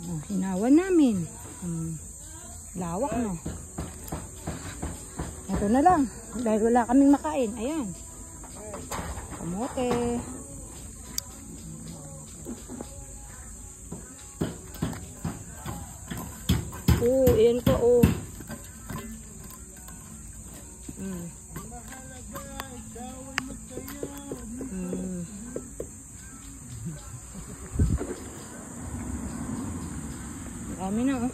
Oh, hinawan namin. Lawak, no? Ito na lang. Dahil wala kaming makain. Ayan. Kamote. Oh, ayan pa, oh. Dami na, oh.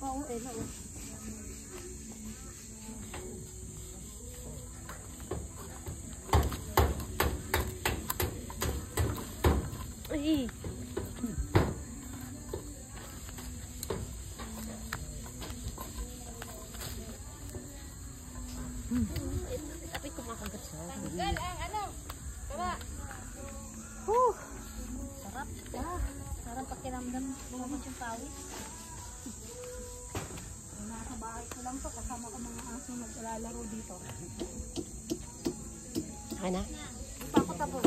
Okay lang. Ay. Tapi kumakagat siya. Tanggal ang ano? Tara. Sarap. Sarap pakiramdam. Bumabot yung pawis. Nasa bahay ko lang to. Kasama ko mga aso maglalaro dito. Ano? Hindi pa ako tapos.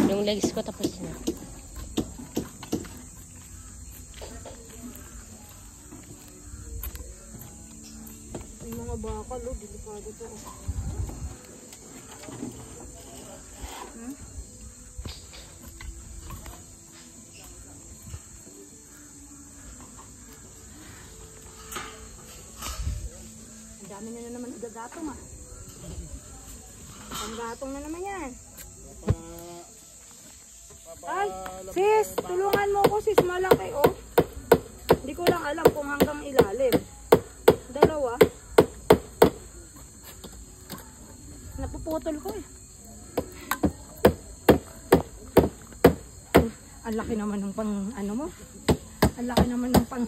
Yung legs ko tapos na. Yung mga bakal, oh, delikado to. Ang dami na naman igagatong, ah. Ang gatong na naman yan. Ay, sis, tulungan mo ko, sis, malaki, oh. Hindi ko lang alam kung hanggang ilalim. Dalawa. Napuputol ko, eh. Ang laki naman ng pang, ano mo? Ang laki naman ng pang...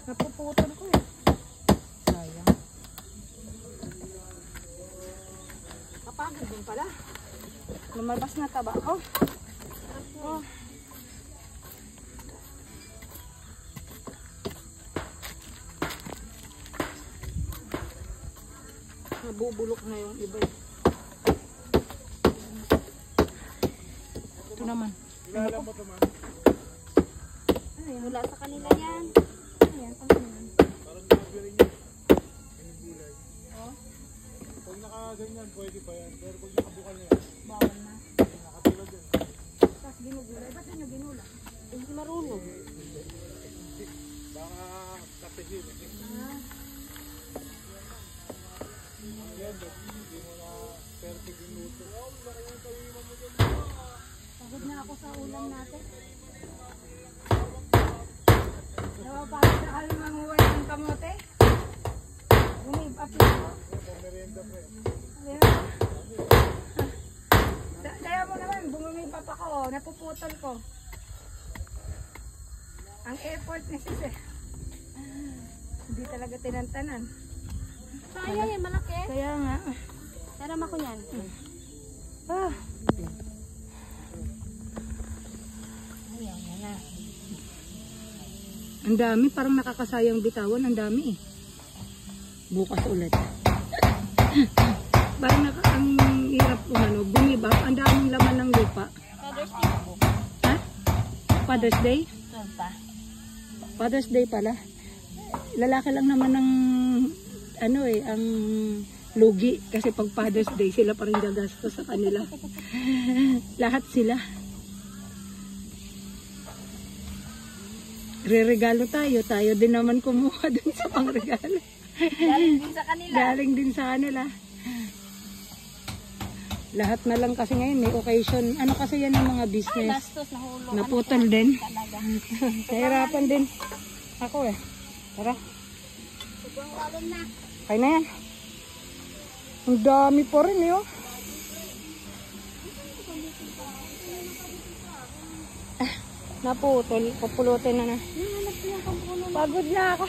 Napuputol ko, eh. Sayang. Kapagod din pala. Lumabas na taba. Oh. Oh. Nabubulok na yung iba. Ito naman. Ilalam mo ito, ma'am. Ano yan? Mula sa kanila yan. Ano yan? Ano yan? Parang nabili niya. Yung gulay. Oh. Pag nakaganyan, pwede pa yan. Pero pag nakabuka niya, Bawal na. nakatulad yan. Tapos ginugulay. Ba't yun yung ginula? Hindi marunong. Baka kapihin. Ah. Yan, hindi mo na perfect yung luto. Oh, laki yung tawiman mo dyan. Pagod na ako sa ulam natin. Napapagod na kami manguha ng kamote. Bumib up na ako. Merienda pa eh. Kaya mo naman, bumimib up ako. Napuputol ko. Ang effort ni sis eh. Hindi talaga tinantanan. Sayang yan, malaki. Kaya nga. Taram ako yan. Ah. Ayaw na. Ang dami, parang nakakasayang bitawan. Ang dami eh. Bukas ulit. Parang ang hirap umano, bumibak. Ang daming laman ng lupa. Father's Day po. Ha? Father's Day? 12 pa. Father's Day pala. Lalaki lang naman ng ano eh, ang lugi. Kasi pag Father's Day, sila pa rin gagastos sa kanila. Lahat sila. Re-regalo tayo. Tayo din naman kumuha dun sa pangregalo. Galing din sa kanila. Galing din sa kanila. Lahat na lang kasi ngayon may occasion. Ano kasi yan ng mga Ay, business. bastos, nahulog. Naputol din. Talaga. Nahirapan din. Ako eh. Tara. Sobrang lalim na. Kaya na yan. Ang dami pa rin eh oh. Naputol. Pupulutin na na. Pagod na ako.